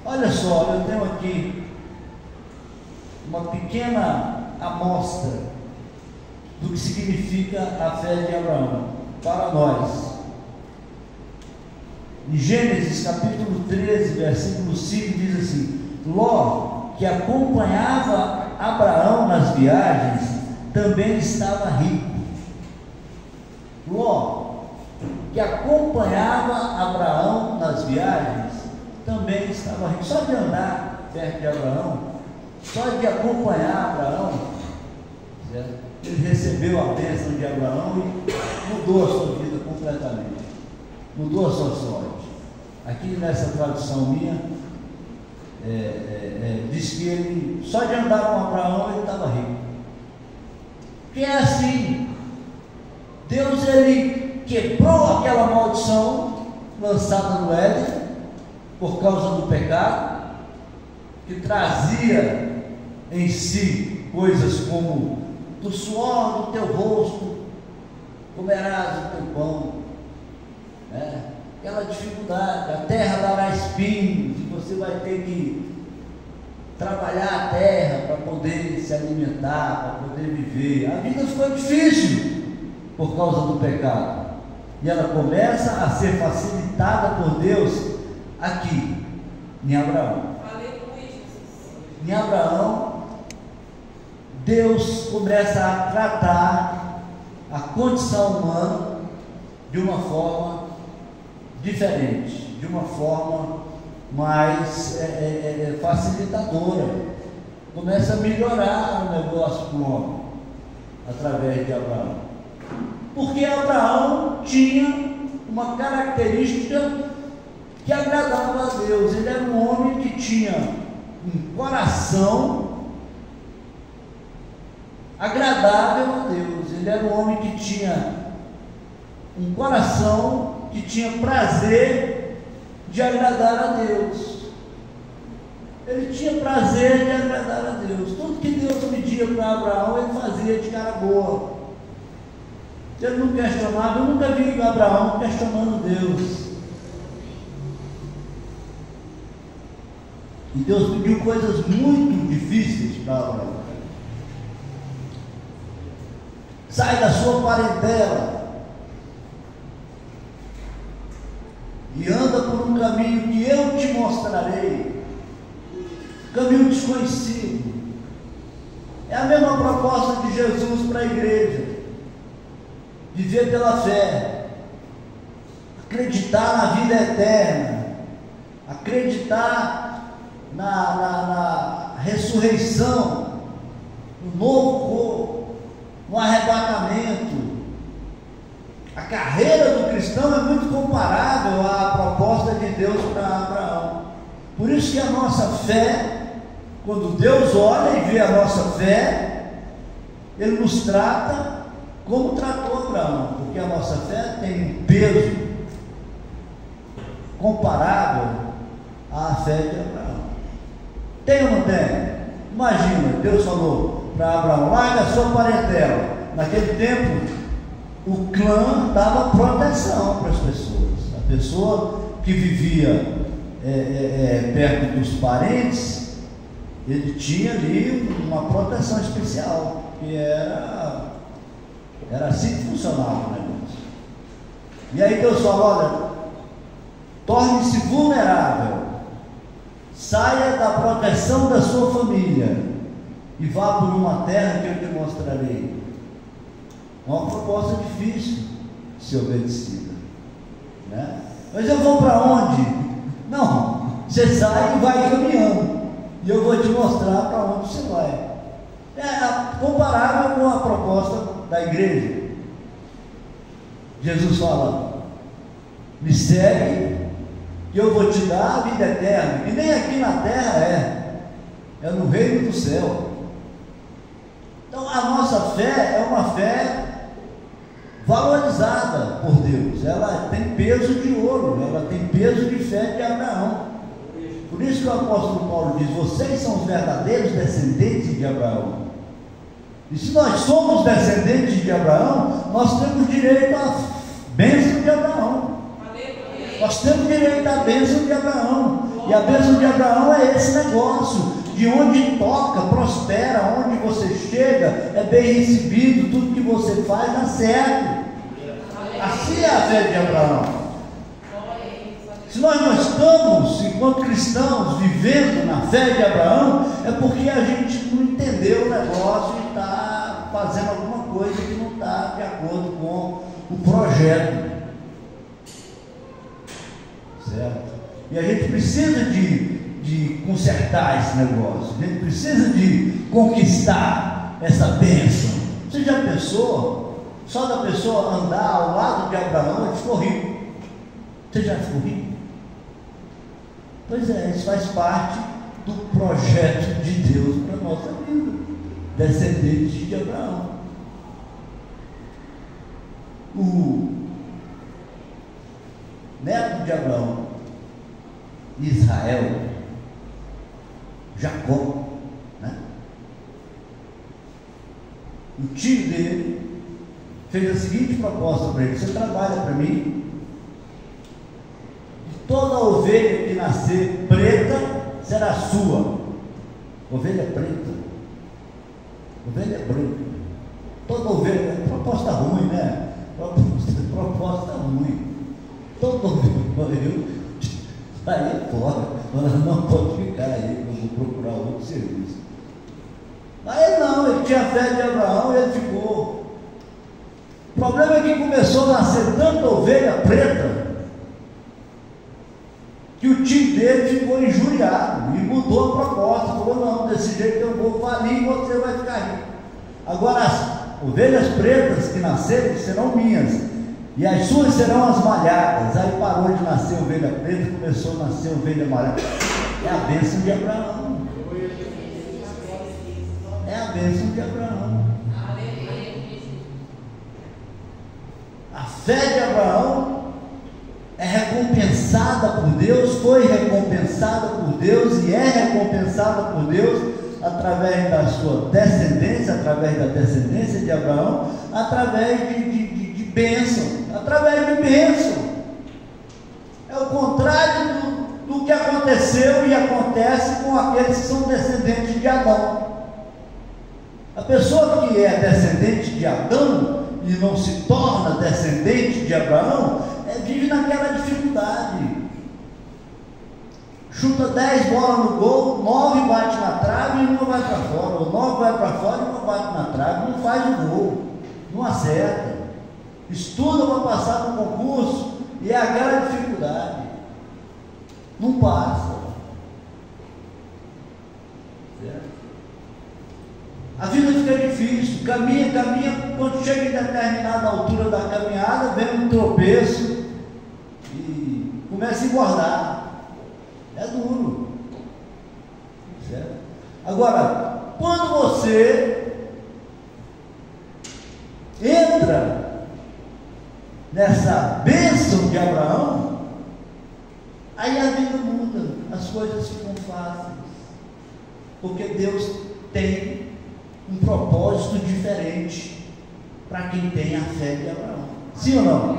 Olha só, eu tenho aqui uma pequena amostra do que significa a fé de Abraão para nós. Em Gênesis capítulo 13, versículo 5, diz assim: Ló, que acompanhava Abraão nas viagens, também estava rico. Ló, que acompanhava Abraão nas viagens, também estava rico. Só de andar perto de Abraão, só de acompanhar Abraão, certo? Ele recebeu a bênção de Abraão e mudou a sua vida completamente, mudou a sua sorte. Aqui nessa tradução minha, diz que ele, só de andar com Abraão, ele estava rico. Que é assim, Deus, ele quebrou aquela maldição lançada no Éden por causa do pecado, que trazia em si coisas como: do suor do teu rosto comerás o teu pão, né? Aquela dificuldade, a terra dará espinhos, e você vai ter que trabalhar a terra para poder se alimentar, para poder viver. A vida ficou difícil por causa do pecado, e ela começa a ser facilitada por Deus aqui, em Abraão. Em Abraão, Deus começa a tratar a condição humana de uma forma diferente, de uma forma mais facilitadora. Começa a melhorar o negócio do homem através de Abraão, porque Abraão tinha uma característica que agradava a Deus. Ele era um homem que tinha um coração agradável a Deus. Ele era um homem que tinha um coração que tinha prazer de agradar a Deus. Ele tinha prazer de agradar a Deus. Tudo que Deus pedia para Abraão, ele fazia de cara boa. Ele não questionava. Eu nunca vi Abraão questionando Deus. E Deus pediu coisas muito difíceis para Abraão. Sai da sua parentela e anda por um caminho que eu te mostrarei, caminho desconhecido. É a mesma proposta de Jesus para a igreja: viver pela fé, acreditar na vida eterna, acreditar na ressurreição, no novo corpo, no arrebatamento. A carreira do cristão é muito comparável à proposta de Deus para Abraão. Por isso que a nossa fé, quando Deus olha e vê a nossa fé, Ele nos trata como tratou Abraão, porque a nossa fé tem um peso comparável à fé de Abraão. Tem ou não tem? Imagina, Deus falou para Abraão: larga a sua parentela. Naquele tempo, o clã dava proteção para as pessoas. A pessoa que vivia perto dos parentes, ele tinha ali uma proteção especial, que era assim que funcionava o negócio. E aí Deus falou: olha, torne-se vulnerável, saia da proteção da sua família e vá por uma terra que eu te mostrarei. É uma proposta difícil de ser obedecida, né? Mas eu vou para onde? Não, você sai e vai caminhando, e eu vou te mostrar para onde você vai. É comparável com a proposta da igreja. Jesus fala: me segue, que eu vou te dar a vida eterna, e nem aqui na terra é no reino do céu. Então a nossa fé é uma fé valorizada por Deus. Ela tem peso de ouro, ela tem peso de fé de Abraão. Por isso que o apóstolo Paulo diz: vocês são os verdadeiros descendentes de Abraão. E se nós somos descendentes de Abraão, nós temos direito à bênção de Abraão. Nós temos direito à bênção de Abraão. E a bênção de Abraão é esse negócio, de onde toca, prospera, onde você chega, é bem recebido, tudo que você faz dá certo. Assim é a fé de Abraão. Se nós não estamos, enquanto cristãos, vivendo na fé de Abraão, é porque a gente não entendeu o negócio e está fazendo alguma coisa que não está de acordo com o projeto. Certo? E a gente precisa de consertar esse negócio, a gente precisa de conquistar essa bênção. Você já pensou? Só da pessoa andar ao lado de Abraão, ele ficou rico. Você já ficou rico? Pois é, isso faz parte do projeto de Deus para a nossa vida, descendentes de Abraão. O neto de Abraão, Israel, Jacó, né? O tio dele fez a seguinte proposta para ele: você trabalha para mim, e toda ovelha que nascer preta será sua. Ovelha preta, ovelha branca, toda ovelha, proposta ruim, né? Proposta ruim. Toda ovelha, aí fora, ela não pode ficar aí, eu vou procurar outro serviço. Aí não, ele tinha fé de Abraão e ele ficou. O problema é que começou a nascer tanta ovelha preta que o tio dele ficou injuriado e mudou a proposta. Falou: não, desse jeito eu vou falir e você vai ficar rico. Agora as ovelhas pretas que nascerem serão minhas, e as suas serão as malhadas. Aí parou de nascer ovelha preta, começou a nascer ovelha malhada. É a bênção de Abraão. É a bênção de Abraão. A fé de Abraão é recompensada por Deus, foi recompensada por Deus e é recompensada por Deus através da sua descendência, através da descendência de Abraão, através de bênção, através de bênção. É o contrário do que aconteceu e acontece com aqueles que são descendentes de Adão. A pessoa que é descendente de Adão e não se torna descendente de Abraão, vive naquela dificuldade. Chuta 10 bolas no gol, 9 bate na trave e uma vai para fora, ou 9 vai para fora e uma bate na trave, não faz o gol, não acerta. Estuda para passar no concurso e é aquela dificuldade, não passa. Certo? A vida fica difícil, caminha, quando chega em determinada altura da caminhada, vem um tropeço e começa a engordar. É duro. Certo? Agora, quando você entra nessa bênção de Abraão, aí a vida muda, as coisas ficam fáceis, porque Deus tem um propósito diferente para quem tem a fé de Abraão. Sim ou não?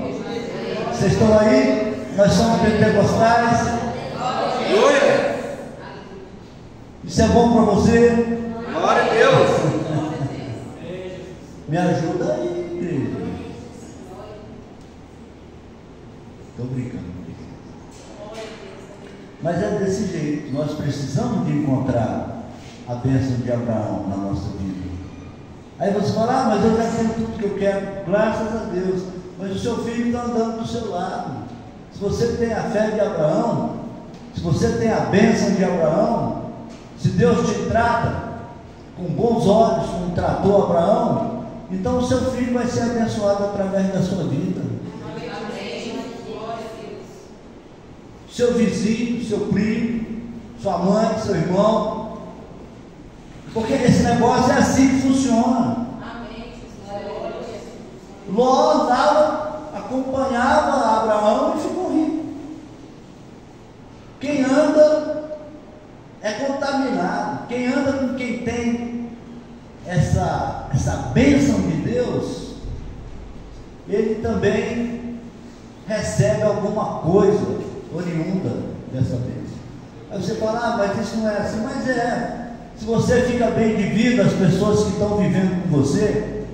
Vocês estão aí? Nós somos pentecostais. Isso é bom para você? Glória a Deus. Me ajuda aí, igreja. Estou brincando. Mas é desse jeito. Nós precisamos de encontrar a bênção de Abraão na nossa vida. Aí você fala: mas eu já tenho tudo que eu quero. Graças a Deus. Mas o seu filho está andando do seu lado. Se você tem a fé de Abraão, se você tem a bênção de Abraão, se Deus te trata com bons olhos, como tratou Abraão, então o seu filho vai ser abençoado através da sua vida. Seu vizinho, seu primo, sua mãe, seu irmão, porque esse negócio é assim que funciona. Ló acompanhava Abraão e ficou rico. Quem anda é contaminado. Quem anda com quem tem essa bênção de Deus, ele também recebe alguma coisa oriunda dessa bênção. Aí você fala, ah, mas isso não é assim, mas é. Se você fica bem de vida, as pessoas que estão vivendo com você,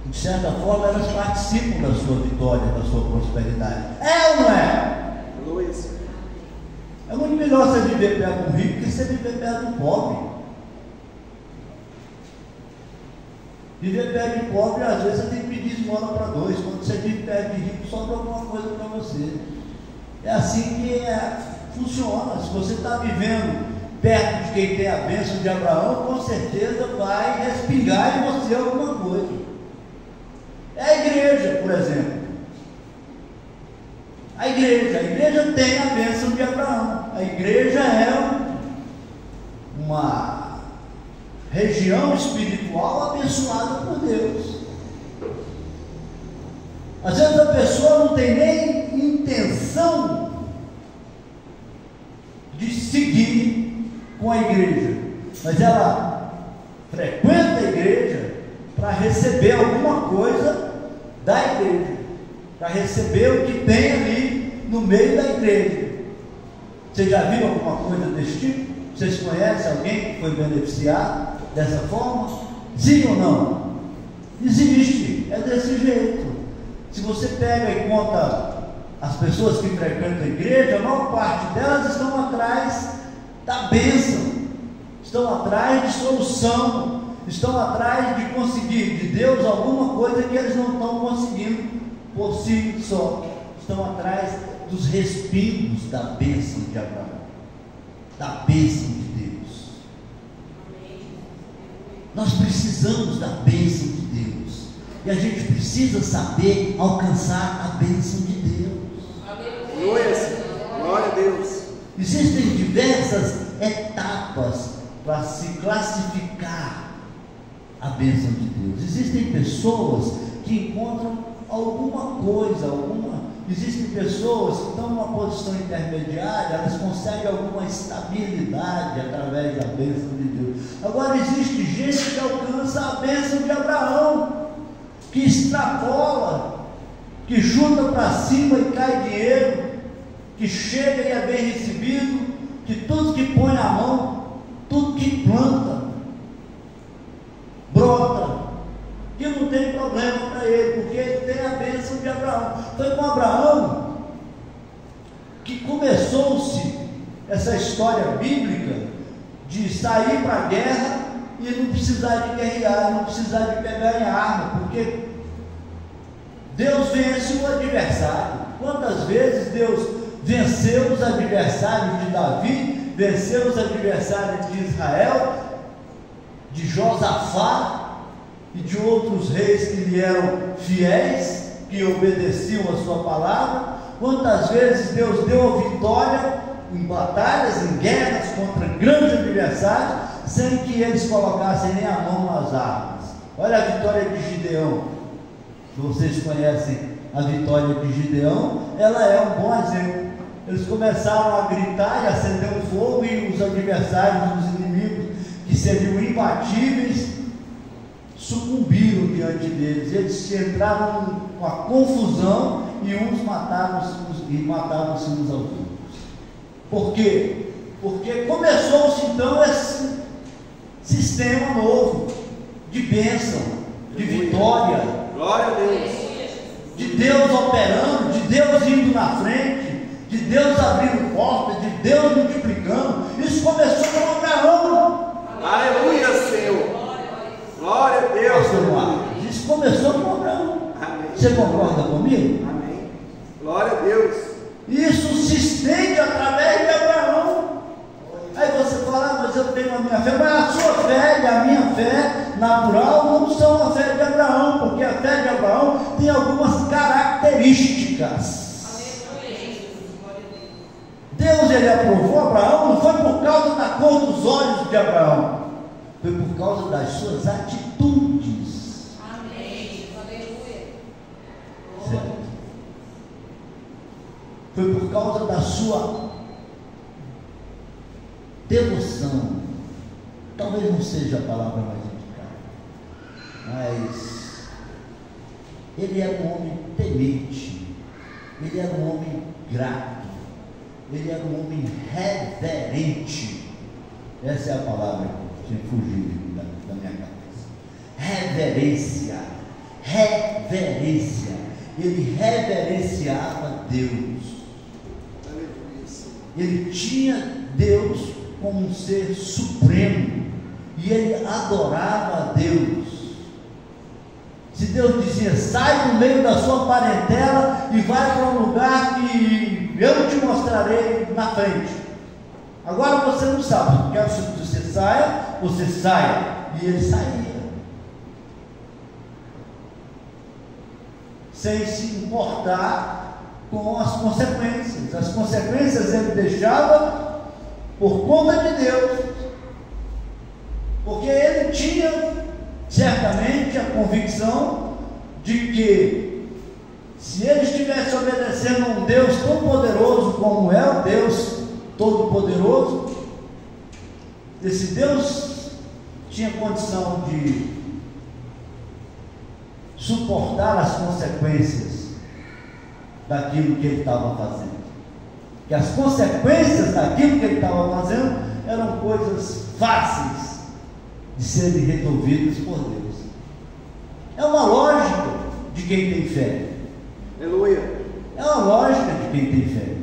de certa forma, elas participam da sua vitória, da sua prosperidade. É ou não é? Luiz. É muito melhor você viver perto do rico que você viver perto do pobre. Viver perto de pobre, às vezes você tem que pedir esmola para dois. Quando você vive perto de rico, sobra alguma coisa para você. É assim que funciona. Se você está vivendo perto de quem tem a bênção de Abraão, com certeza vai respingar em você alguma coisa. É a igreja, por exemplo. A igreja tem a bênção de Abraão. A igreja é uma região espiritual abençoada por Deus. Às vezes a pessoa não tem nem intenção de seguir com a igreja, mas ela frequenta a igreja para receber alguma coisa da igreja, para receber o que tem ali no meio da igreja. Você já viu alguma coisa desse tipo? Vocês conhecem alguém que foi beneficiado dessa forma? Sim ou não? Existe, é desse jeito. Se você pega e conta as pessoas que frequentam a igreja, a maior parte delas estão atrás da bênção, estão atrás de solução, estão atrás de conseguir de Deus alguma coisa que eles não estão conseguindo por si só. Estão atrás dos respingos da bênção de Abraão, da bênção de Deus. Nós precisamos da bênção de Deus, e a gente precisa saber alcançar a bênção de Deus. Glória a Deus. Existem diversas etapas para se classificar a bênção de Deus. Existem pessoas que encontram alguma coisa, existem pessoas que estão numa posição intermediária, elas conseguem alguma estabilidade através da bênção de Deus. Agora existe gente que alcança a bênção de Abraão, que extrapola, que chuta para cima e cai dinheiro, que chega e é bem recebido, que tudo que põe na mão, tudo que planta, brota, que não tem problema para ele, porque ele tem a bênção de Abraão. Foi com Abraão que começou-se essa história bíblica de sair para a guerra e não precisar de guerrear, não precisar de pegar em arma, porque Deus vence o adversário. Quantas vezes Deus venceu os adversários de Davi, venceu os adversários de Israel, de Josafá e de outros reis que lhe eram fiéis, que obedeciam a sua palavra. Quantas vezes Deus deu a vitória em batalhas, em guerras contra grandes adversários, sem que eles colocassem nem a mão nas armas. Olha a vitória de Gideão. Se vocês conhecem a vitória de Gideão, ela é um bom exemplo. Eles começaram a gritar e acender um fogo, e os adversários, os inimigos que seriam imbatíveis, sucumbiram diante deles. Eles entraram com a confusão e uns mataram-se uns aos outros. Por quê? Porque começou-se então esse sistema novo de bênção, de vitória. Glória a Deus. De Deus operando, de Deus indo na frente, de Deus abrindo portas, de Deus multiplicando. Isso começou com Abraão. Aleluia, Senhor. Glória a Deus. Isso começou com Abraão. Amém. Você concorda comigo? Amém. Glória a Deus. Isso se estende através de Abraão. Aí você fala, ah, mas eu tenho a minha fé. Mas a sua fé e a minha fé natural não são a fé de Abraão, porque a fé de Abraão tem algumas características. Deus, ele aprovou Abraão, não foi por causa da cor dos olhos de Abraão, foi por causa das suas atitudes. Amém. Aleluia. Certo? Foi por causa da sua devoção. Talvez não seja a palavra mais indicada, mas ele era um homem temente, ele era um homem grato, ele era um homem reverente. Essa é a palavra que tinha fugido da minha cabeça. Reverência. Reverência. Ele reverenciava Deus. Ele tinha Deus como um ser supremo. E ele adorava a Deus. Se Deus dizia, sai do meio da sua parentela e vai para um lugar que eu te mostrarei na frente. Agora você não sabe, quero que você saia, você saia. E ele saía. Sem se importar com as consequências. As consequências ele deixava por conta de Deus. Porque ele tinha certamente a convicção de que se ele estivesse obedecendo a um Deus tão poderoso como é o Deus Todo-Poderoso, esse Deus tinha condição de suportar as consequências daquilo que ele estava fazendo. Que as consequências daquilo que ele estava fazendo eram coisas fáceis de serem resolvidas por Deus. É uma lógica de quem tem fé. Aleluia. É uma lógica de quem tem fé.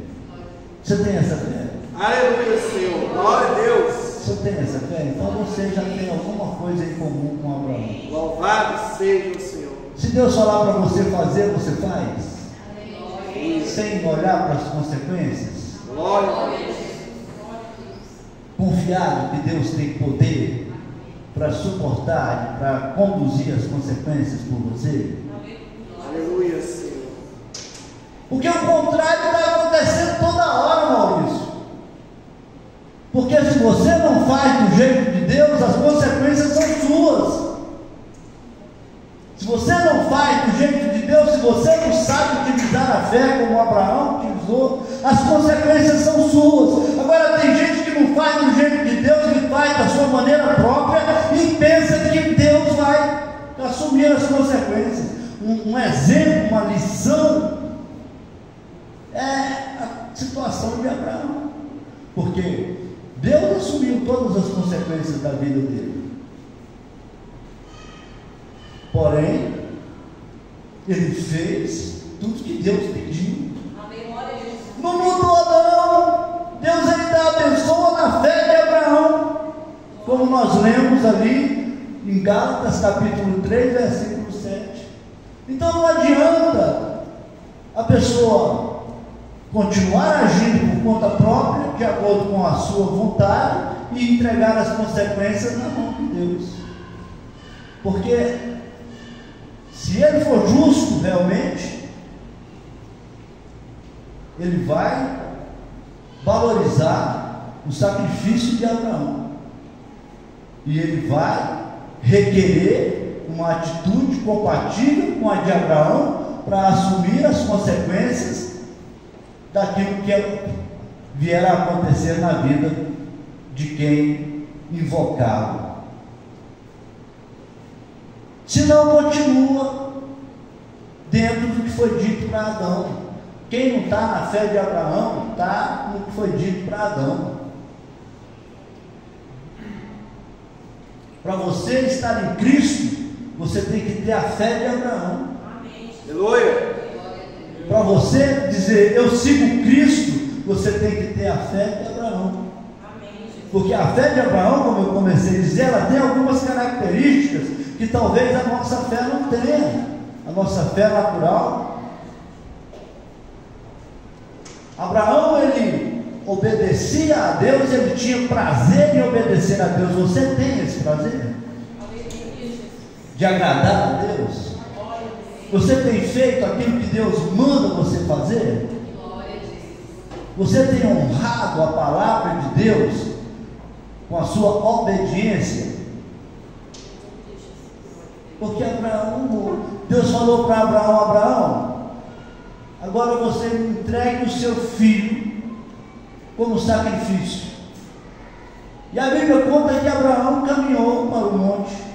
Você tem essa fé? Aleluia, Senhor. Glória a Deus. Você tem essa fé? Então você já tem alguma coisa em comum com Abraão. Louvado seja o Senhor. Se Deus falar para você fazer, você faz? Aleluia. Sem olhar para as consequências? Glória a Deus. Confiado que Deus tem poder para suportar, para conduzir as consequências por você? Aleluia, Senhor. Porque o contrário está acontecendo toda hora, Maurício. Porque se você não faz do jeito de Deus, as consequências são suas. Se você não faz do jeito de Deus, se você não sabe utilizar a fé como Abraão utilizou, as consequências são suas. Agora tem gente que não faz do jeito de Deus, que faz da sua maneira própria e pensa que Deus vai assumir as consequências. Um exemplo, uma lição é a situação de Abraão, porque Deus assumiu todas as consequências da vida dele. Porém, ele fez tudo que Deus pediu. Não mudou não. Deus ainda abençoa na fé de Abraão, como nós lemos ali em Gálatas capítulo 3, versículo 7. Então não adianta a pessoa continuar agindo por conta própria, de acordo com a sua vontade, e entregar as consequências na mão de Deus. Porque se ele for justo realmente, ele vai valorizar o sacrifício de Abraão, e ele vai requerer uma atitude compatível com a de Abraão para assumir as consequências daquilo que vier a acontecer na vida de quem invocá-lo. Se não, continua dentro do que foi dito para Adão. Quem não está na fé de Abraão, está no que foi dito para Adão. Para você estar em Cristo, você tem que ter a fé de Abraão. Aleluia. Para você dizer, eu sigo Cristo, você tem que ter a fé de Abraão. Porque a fé de Abraão, como eu comecei a dizer, ela tem algumas características que talvez a nossa fé não tenha. A nossa fé natural. Abraão, ele obedecia a Deus, ele tinha prazer em obedecer a Deus. Você tem esse prazer? De agradar a Deus? Você tem feito aquilo que Deus manda você fazer? Você tem honrado a palavra de Deus com a sua obediência? Porque Abraão, Deus falou para Abraão: Abraão, agora você me entregue o seu filho como sacrifício. E a Bíblia conta que Abraão caminhou para o monte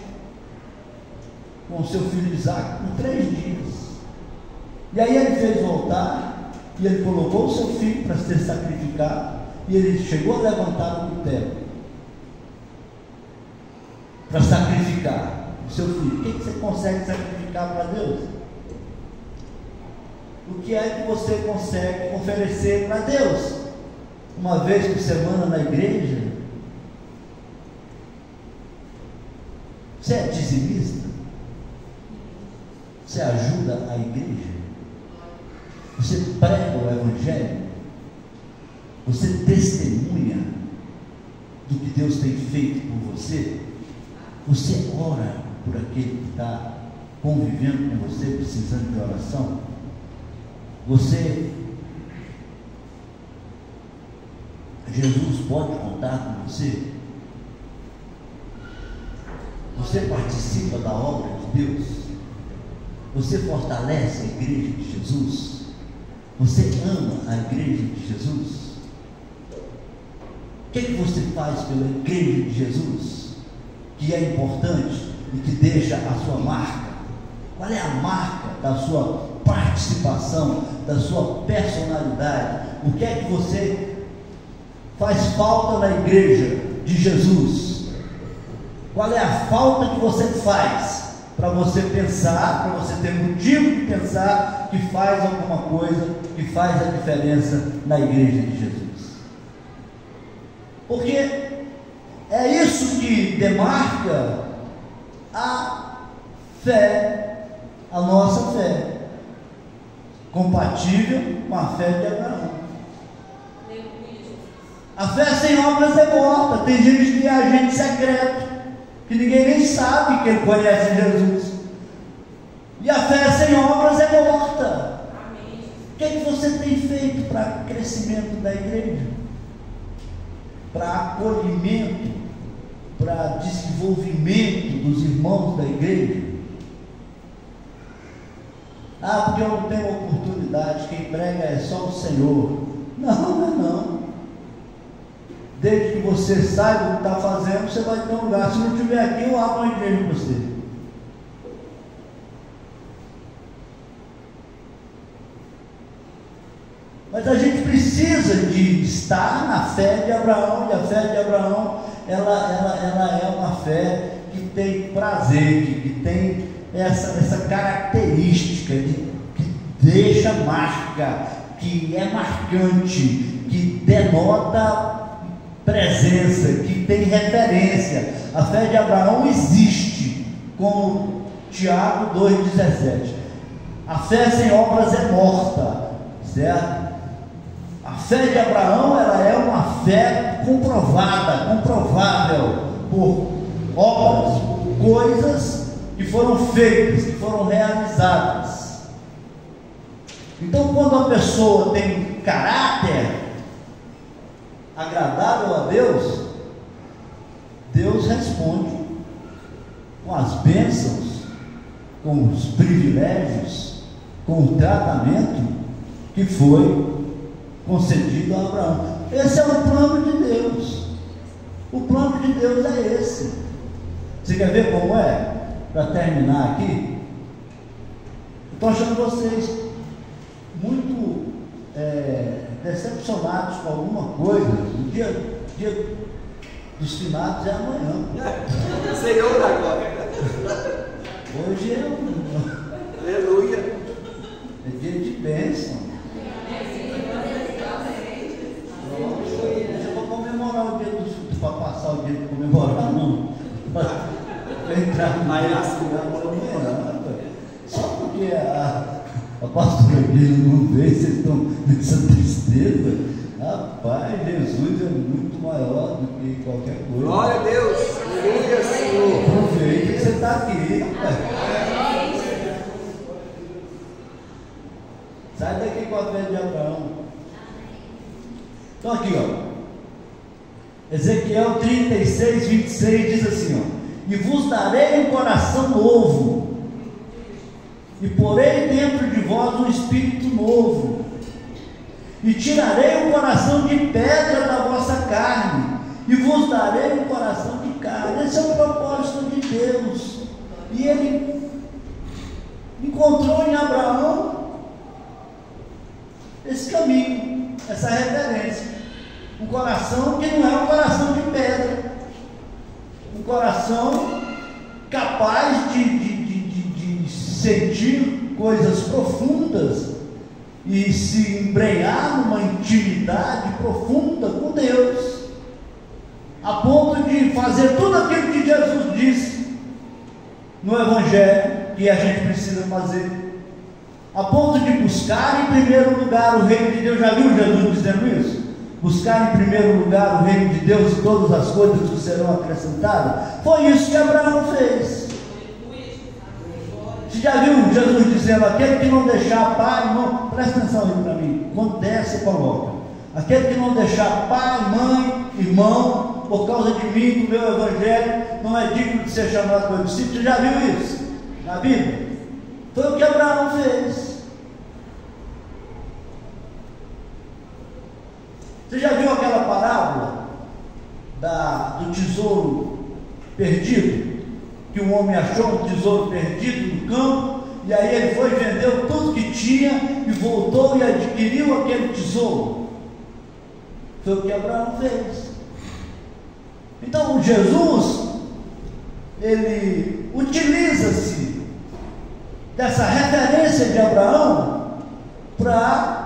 com o seu filho Isaque por 3 dias. E aí ele fez o altar, e ele colocou o seu filho para ser sacrificado, e ele chegou a levantar o cutelo para sacrificar o seu filho. O que você consegue sacrificar para Deus? O que é que você consegue oferecer para Deus? Uma vez por semana na igreja? Você é dizimista? Você ajuda a igreja? Você prega o evangelho? Você testemunha do que Deus tem feito por você? Você ora por aquele que está convivendo com você, precisando de oração? Jesus pode contar com você? Você participa da obra de Deus? Você fortalece a igreja de Jesus? Você ama a igreja de Jesus? O que você faz pela igreja de Jesus que é importante e que deixa a sua marca? Qual é a marca da sua participação, da sua personalidade? O que é que você faz falta na igreja de Jesus? Qual é a falta que você faz para você pensar, para você ter motivo de pensar que faz alguma coisa, que faz a diferença na igreja de Jesus? Porque é isso que demarca a fé, a nossa fé, compatível com a fé de Abraão. A fé sem obras é morta. Tem gente que é agente secreto, que ninguém nem sabe que ele conhece Jesus. E a fé sem obras é morta. O que é que você tem feito para o crescimento da igreja? Para acolhimento, para desenvolvimento dos irmãos da igreja? Ah, porque eu não tenho oportunidade, quem prega é só o Senhor. Não. Desde que você saiba o que está fazendo, você vai ter um lugar. Se não estiver aqui, eu abro uma igreja para você. Mas a gente precisa de estar na fé de Abraão, e a fé de Abraão, ela é uma fé que tem prazer, que tem essa característica que deixa marca, que é marcante, que denota presença, que tem referência. A fé de Abraão existe, como Tiago 2,17. A fé sem obras é morta, certo? A fé de Abraão, ela é uma fé comprovada, comprovável por obras, por coisas que foram feitas, que foram realizadas. Então, quando a pessoa tem um caráter agradável a Deus, Deus responde com as bênçãos, com os privilégios, com o tratamento que foi concedido a Abraão. Esse é o plano de Deus. O plano de Deus é esse. Você quer ver como é? Para terminar aqui, estou achando vocês muito decepcionados com alguma coisa. O dia dos finados é amanhã. Senhor da glória. Hoje é Aleluia. É dia de bênção. Eu vou comemorar o dia dos filhos, para passar o dia de comemorar, não. Para entrar no aí amanhã. Só porque a pastora Guilherme não veio, vocês estão nessa tristeza. Rapaz, Jesus é muito maior do que qualquer coisa. Glória a Deus. Aleluia, Senhor. Aproveita que você está aqui, rapaz. Sai daqui com a fé de Abraão. Então aqui, ó, Ezequiel 36, 26 diz assim, ó: e vos darei um coração novo, e porei dentro de vós um espírito novo, e tirarei um coração de pedra da vossa carne, e vos darei um coração de carne. Esse é o propósito de Deus. E ele encontrou em Abraão esse caminho, essa referência. Um coração que não é um coração de pedra, um coração capaz de sentir coisas profundas e se embrenhar numa intimidade profunda com Deus, a ponto de fazer tudo aquilo que Jesus disse no Evangelho que a gente precisa fazer, a ponto de buscar em primeiro lugar o reino de Deus. Já viu Jesus dizendo isso? Buscar em primeiro lugar o reino de Deus e todas as coisas que serão acrescentadas. Foi isso que Abraão fez. Você já viu Jesus dizendo: aquele que não deixar pai, irmão, presta atenção aí para mim, quando desce, coloca: aquele que não deixar pai, mãe, irmão, por causa de mim, do meu Evangelho, não é digno de ser chamado meu discípulo. Você já viu isso na Bíblia? Foi o que Abraão fez. Você já viu aquela parábola do tesouro perdido? Que um homem achou um tesouro perdido no campo, e aí ele foi e vendeu tudo que tinha e voltou e adquiriu aquele tesouro. Foi o que Abraão fez. Então Jesus, ele utiliza-se dessa referência de Abraão para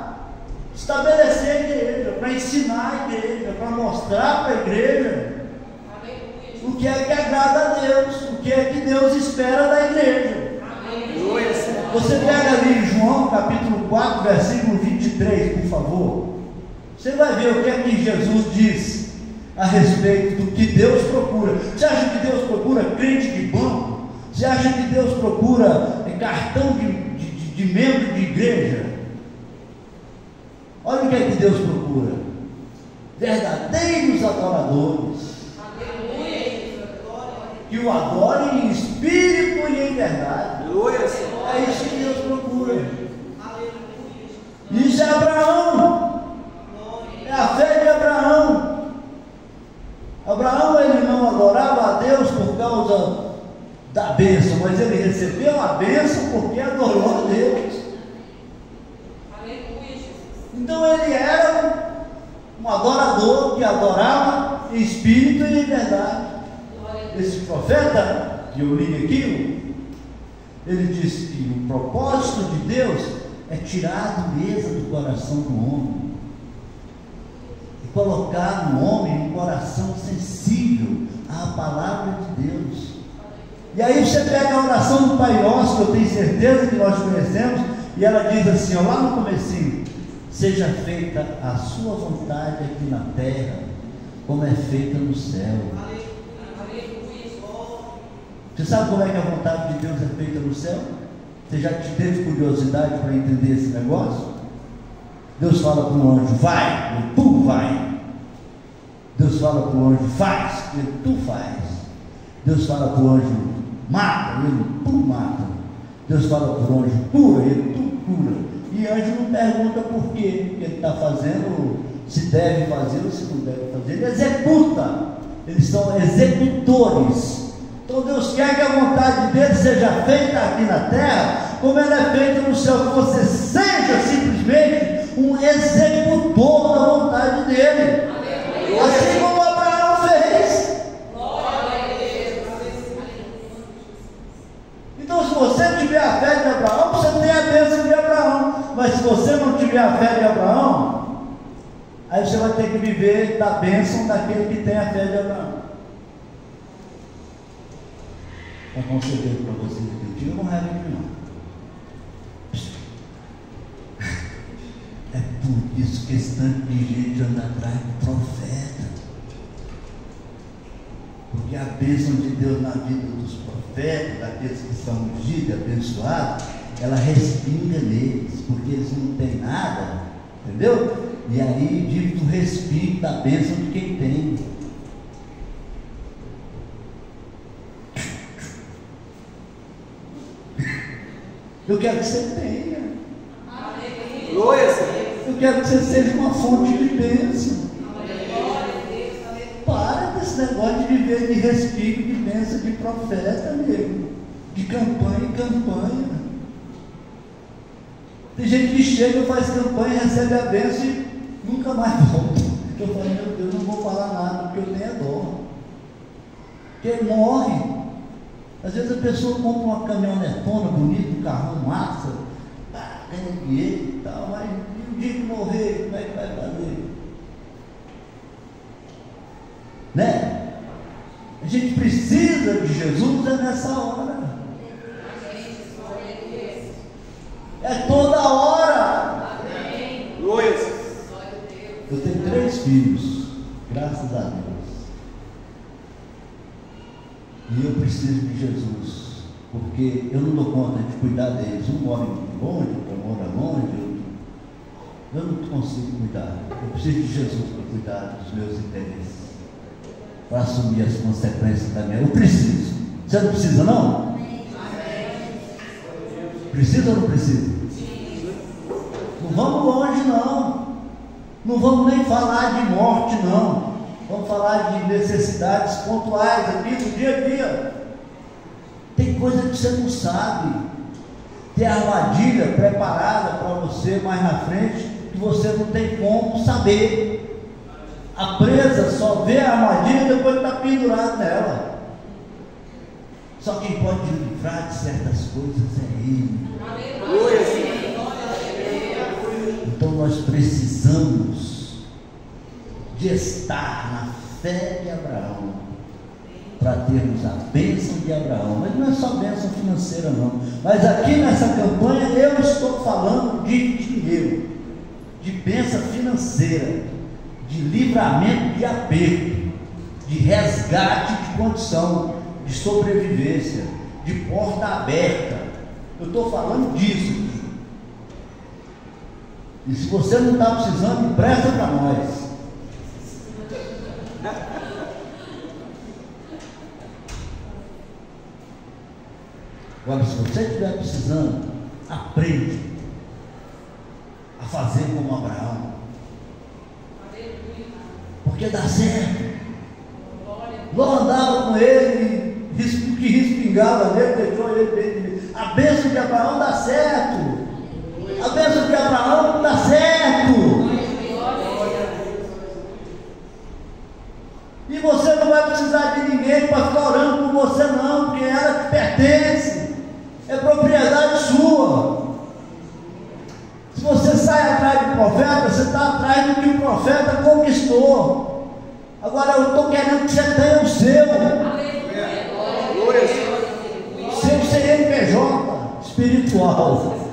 estabelecer a igreja, para ensinar a igreja, para mostrar para a igreja o que é que agrada a Deus, o que é que Deus espera da igreja. Você pega ali em João capítulo 4, versículo 23, por favor. Você vai ver o que é que Jesus diz a respeito do que Deus procura. Você acha que Deus procura crente de banco? Você acha que Deus procura cartão de membro de igreja? Olha o que é que Deus procura: verdadeiros adoradores, que o adorem em espírito e em verdade. É isso que Deus procura. Isso é Abraão, é a fé de Abraão. Abraão, ele não adorava a Deus por causa da bênção, mas ele recebeu a bênção porque adorou a Deus. Então ele era um adorador que adorava em espírito e em verdade. Esse profeta que eu li aqui, ele disse que o propósito de Deus é tirar a dureza do coração do homem e colocar no homem um coração sensível à palavra de Deus. E aí você pega a oração do Pai Nosso, que eu tenho certeza que nós conhecemos, e ela diz assim, ó, lá no comecinho: seja feita a sua vontade aqui na terra, como é feita no céu. Você sabe como é que a vontade de Deus é feita no céu? Você já teve curiosidade para entender esse negócio? Deus fala para o anjo: vai, ele pum, vai. Deus fala para o anjo: faz, ele tu faz. Deus fala para o anjo: mata, ele pum, mata. Deus fala para o anjo: cura, ele tu cura. E anjo não pergunta por quê que ele está fazendo, se deve fazer ou se não deve fazer. Ele executa, eles são executores. Então Deus quer que a vontade dele seja feita aqui na terra, como ela é feita no céu, que você seja simplesmente um executor da vontade dele. Aleluia. Assim como Abraão fez. Então, se você tiver a fé de Abraão, você tem a bênção de Abraão. Mas se você não tiver a fé de Abraão, aí você vai ter que viver da bênção daquele que tem a fé de Abraão. Eu aconselho para vocês que eu não leve aqui não. É por isso que esse tanto de gente anda atrás do profeta. Porque a bênção de Deus na vida dos profetas, daqueles que são ungidos e abençoados, ela respinga neles, porque eles não têm nada, entendeu? E aí vive o respingo da bênção de quem tem. Eu quero que você tenha. Glória. Eu quero que você seja uma fonte de bênção. Para desse negócio de viver de respiro, de bênção, de profeta mesmo, de campanha em campanha. Tem gente que chega, faz campanha, recebe a bênção e nunca mais volta. Eu falei, meu Deus, não vou falar nada, porque eu tenho dor. Porque morre. Às vezes a pessoa compra uma caminhonetona bonita, um carrão massa, ganha dinheiro e tal, mas e o dia que morrer, como é que vai fazer? Né? A gente precisa de Jesus nessa hora. É toda hora. Glória. Eu tenho 3 filhos, graças a Deus. E eu preciso de Jesus, porque eu não dou conta de cuidar deles. Um mora longe, outro mora longe, eu não consigo cuidar. Eu preciso de Jesus para cuidar dos meus interesses, para assumir as consequências da minha. Eu preciso. Você não precisa, não? Precisa ou não precisa? Não vamos longe, não. Não vamos nem falar de morte, não. Vamos falar de necessidades pontuais aqui do dia a dia. Tem coisa que você não sabe. Tem armadilha preparada para você mais na frente que você não tem como saber. A presa só vê a armadilha depois que está pendurado nela. Só quem pode livrar de certas coisas é Ele. Então nós precisamos de estar na fé de Abraão, para termos a bênção de Abraão. Mas não é só bênção financeira, não. Mas aqui nessa campanha eu estou falando de dinheiro, de bênção financeira, de livramento de aperto, de resgate de condição, de sobrevivência, de porta aberta. Eu estou falando disso. E se você não está precisando, empresta para nós. Agora, se você estiver precisando, aprende a fazer como Abraão, porque dá certo. Ló andava com ele, o que respingava nele, deixou ele dentro. A bênção de Abraão dá certo. A bênção de Abraão dá certo. E você não vai precisar de ninguém para ficar orando por você, não, porque ela te pertence, é propriedade sua. Se você sai atrás do profeta, você está atrás do que o profeta conquistou. Agora eu estou querendo que você tenha o seu. Seu CNPJ espiritual.